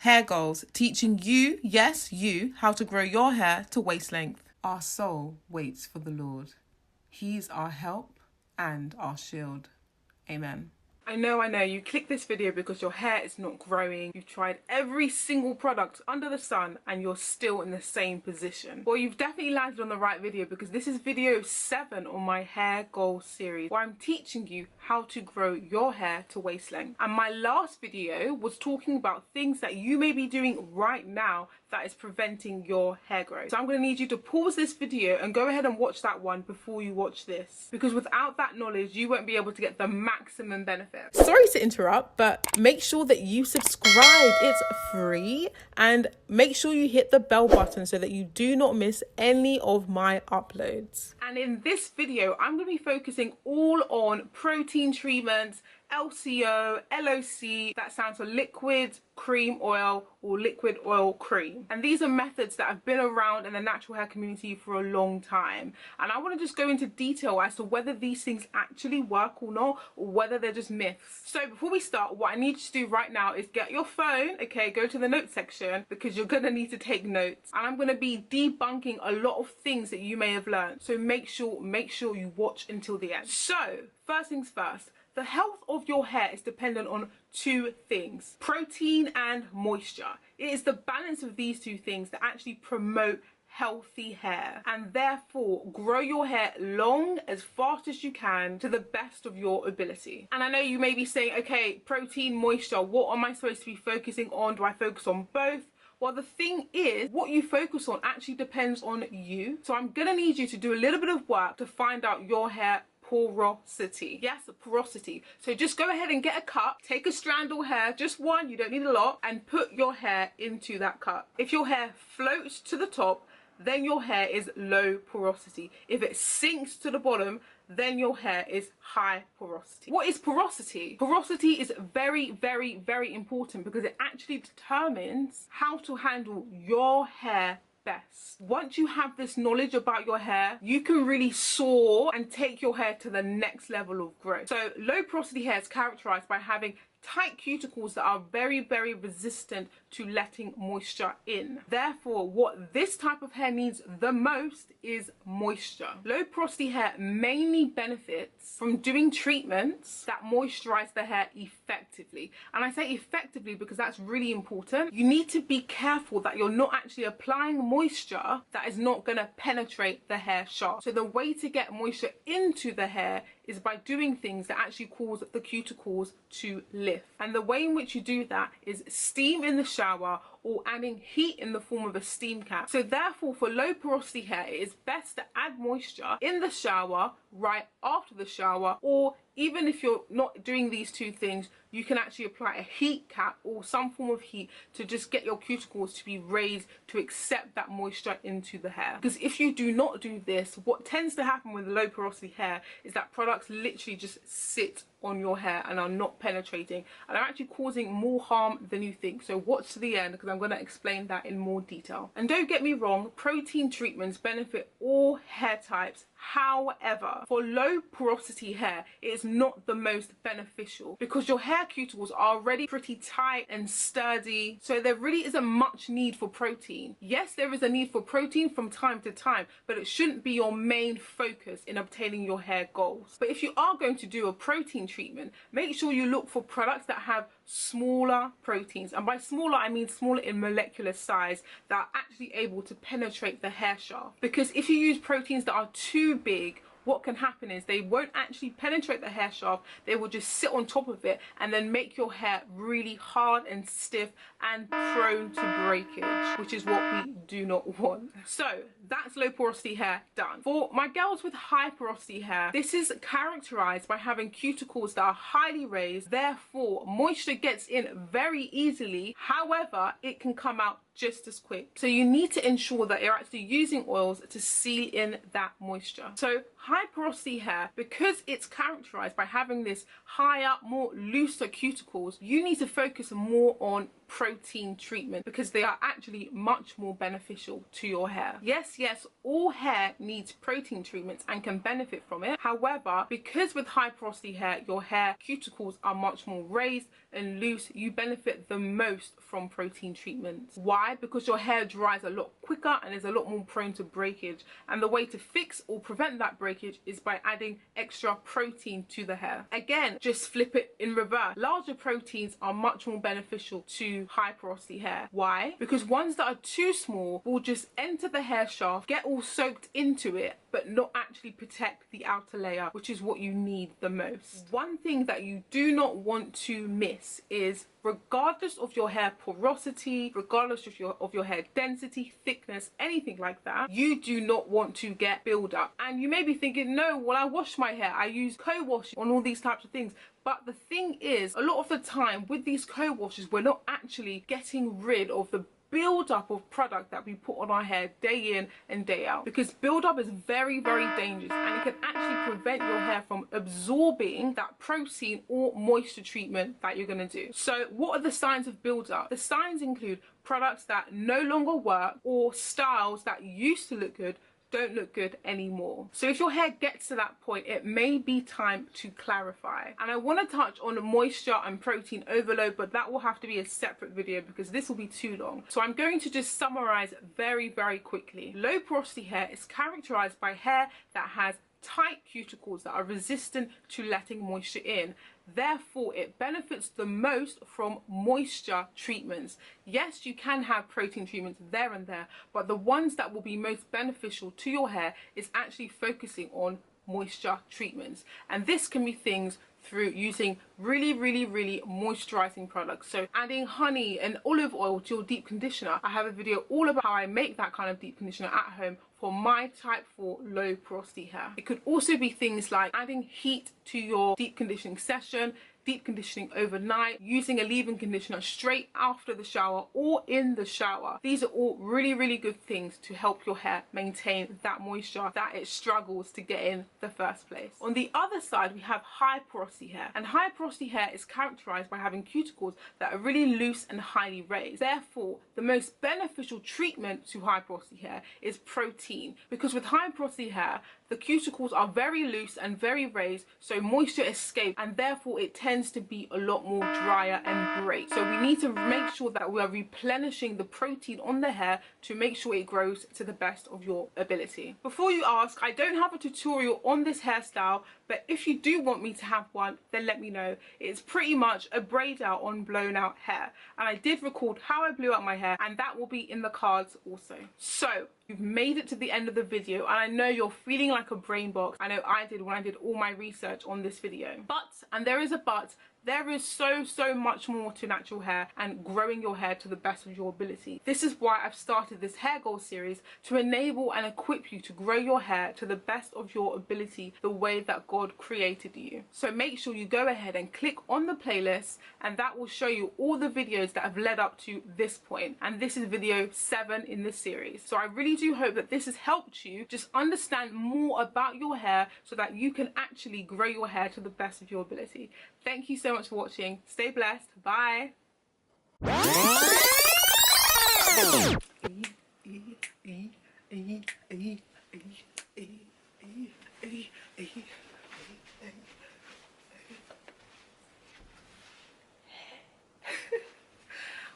Hair goals, teaching you, yes, you, how to grow your hair to waist length. Our soul waits for the Lord. He's our help and our shield. Amen. I know, you clicked this video because your hair is not growing. You've tried every single product under the sun and you're still in the same position. Well, you've definitely landed on the right video because this is video 7 on my hair goal series where I'm teaching you how to grow your hair to waist length. And my last video was talking about things that you may be doing right now that is preventing your hair growth. So I'm going to need you to pause this video and go ahead and watch that one before you watch this, because without that knowledge you won't be able to get the maximum benefit. Sorry to interrupt, but make sure that you subscribe. It's free, and make sure you hit the bell button so that you do not miss any of my uploads. And in this video I'm going to be focusing all on protein treatments, LCO, LOC, that stands for liquid cream oil or liquid oil cream. And these are methods that have been around in the natural hair community for a long time. And I want to just go into detail as to whether these things actually work or not, or whether they're just myths. So before we start, what I need you to do right now is get your phone, okay, go to the notes section because you're going to need to take notes. And I'm going to be debunking a lot of things that you may have learned. So make sure you watch until the end. So first things first. The health of your hair is dependent on 2 things: protein and moisture. It is the balance of these 2 things that actually promote healthy hair, and therefore grow your hair long as fast as you can to the best of your ability. And I know you may be saying, okay, protein, moisture, what am I supposed to be focusing on? Do I focus on both? Well, the thing is, what you focus on actually depends on you. So I'm gonna need you to do a little bit of work to find out your hair porosity. Yes, porosity. So just go ahead and get a cup, take a strand of hair, just one, you don't need a lot, and put your hair into that cup. If your hair floats to the top, then your hair is low porosity. If it sinks to the bottom, then your hair is high porosity. What is porosity? Porosity is very, very, very important because it actually determines how to handle your hair best. Once you have this knowledge about your hair, you can really soar and take your hair to the next level of growth. So low porosity hair is characterized by having tight cuticles that are very, very resistant to letting moisture in. Therefore, what this type of hair needs the most is moisture. Low porosity hair mainly benefits from doing treatments that moisturize the hair effectively. And I say effectively because that's really important. You need to be careful that you're not actually applying moisture that is not going to penetrate the hair shaft. So the way to get moisture into the hair is by doing things that actually cause the cuticles to lift. And the way in which you do that is steam in the shower or adding heat in the form of a steam cap. So therefore, for low porosity hair, it is best to add moisture in the shower, right after the shower, or even if you're not doing these 2 things, you can actually apply a heat cap or some form of heat to just get your cuticles to be raised to accept that moisture into the hair. Because if you do not do this, what tends to happen with low porosity hair is that products literally just sit on your hair and are not penetrating and are actually causing more harm than you think. So watch to the end because I'm going to explain that in more detail. And don't get me wrong, protein treatments benefit all hair types. However, for low porosity hair, it is not the most beneficial because your hair cuticles are already pretty tight and sturdy, so there really isn't much need for protein. Yes, there is a need for protein from time to time, but it shouldn't be your main focus in obtaining your hair goals. But if you are going to do a protein treatment, make sure you look for products that have smaller proteins, and by smaller I mean smaller in molecular size, that are actually able to penetrate the hair shaft. Because if you use proteins that are too big, what can happen is they won't actually penetrate the hair shaft, they will just sit on top of it and then make your hair really hard and stiff and prone to breakage, which is what we do not want. So that's low porosity hair done. For my girls with high porosity hair, this is characterized by having cuticles that are highly raised, therefore moisture gets in very easily, however it can come out just as quick. So you need to ensure that you're actually using oils to seal in that moisture. So high porosity hair, because it's characterized by having this higher, more looser cuticles, you need to focus more on protein treatment because they are actually much more beneficial to your hair. Yes, all hair needs protein treatments and can benefit from it. However, because with high porosity hair, your hair cuticles are much more raised and loose, you benefit the most from protein treatments. Why? Because your hair dries a lot quicker and is a lot more prone to breakage. And the way to fix or prevent that breakage is by adding extra protein to the hair. Again, just flip it in reverse. Larger proteins are much more beneficial to high porosity hair. Why? Because ones that are too small will just enter the hair shaft, get all soaked into it, but not actually protect the outer layer, which is what you need the most. One thing that you do not want to miss is, regardless of your hair porosity, regardless of your hair density, thickness, anything like that, you do not want to get buildup. And you may be thinking, no, well, I wash my hair, I use co-wash on all these types of things. But the thing is, a lot of the time with these co-washes, we're not actually getting rid of the build-up of product that we put on our hair day in and day out, because build-up is very, very dangerous and it can actually prevent your hair from absorbing that protein or moisture treatment that you're going to do. So what are the signs of build-up? The signs include products that no longer work or styles that used to look good don't look good anymore. So if your hair gets to that point, it may be time to clarify. And I want to touch on moisture and protein overload, but that will have to be a separate video because this will be too long. So I'm going to just summarize very, very quickly. Low porosity hair is characterized by hair that has tight cuticles that are resistant to letting moisture in. Therefore, it benefits the most from moisture treatments. Yes, you can have protein treatments there and there, but the ones that will be most beneficial to your hair is actually focusing on moisture treatments. And this can be things through using really moisturizing products. So adding honey and olive oil to your deep conditioner. I have a video all about how I make that kind of deep conditioner at home for my type 4 low porosity hair. It could also be things like adding heat to your deep conditioning session, deep conditioning overnight, using a leave-in conditioner straight after the shower or in the shower. These are all really good things to help your hair maintain that moisture that it struggles to get in the first place. On the other side, we have high porosity hair, and high porosity hair is characterized by having cuticles that are really loose and highly raised. Therefore, the most beneficial treatment to high porosity hair is protein, because with high porosity hair, the cuticles are very loose and very raised, so moisture escapes, and therefore it tends to be a lot more drier and break. So we need to make sure that we are replenishing the protein on the hair to make sure it grows to the best of your ability. Before you ask, I don't have a tutorial on this hairstyle, but if you do want me to have one, then let me know. It's pretty much a braid out on blown out hair, and I did record how I blew out my hair, and that will be in the cards also. So you've made it to the end of the video, and I know you're feeling like a brain box. I know I did when I did all my research on this video. But, and there is a but, there is so much more to natural hair and growing your hair to the best of your ability. This is why I've started this hair goal series, to enable and equip you to grow your hair to the best of your ability, the way that God created you. So make sure you go ahead and click on the playlist, and that will show you all the videos that have led up to this point. And this is video 7 in this series. So I really do hope that this has helped you just understand more about your hair so that you can actually grow your hair to the best of your ability. Thank you so much for watching. Stay blessed. Bye.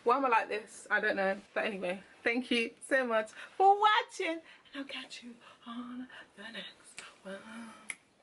Why am I like this? I don't know. But anyway, thank you so much for watching, and I'll catch you on the next one.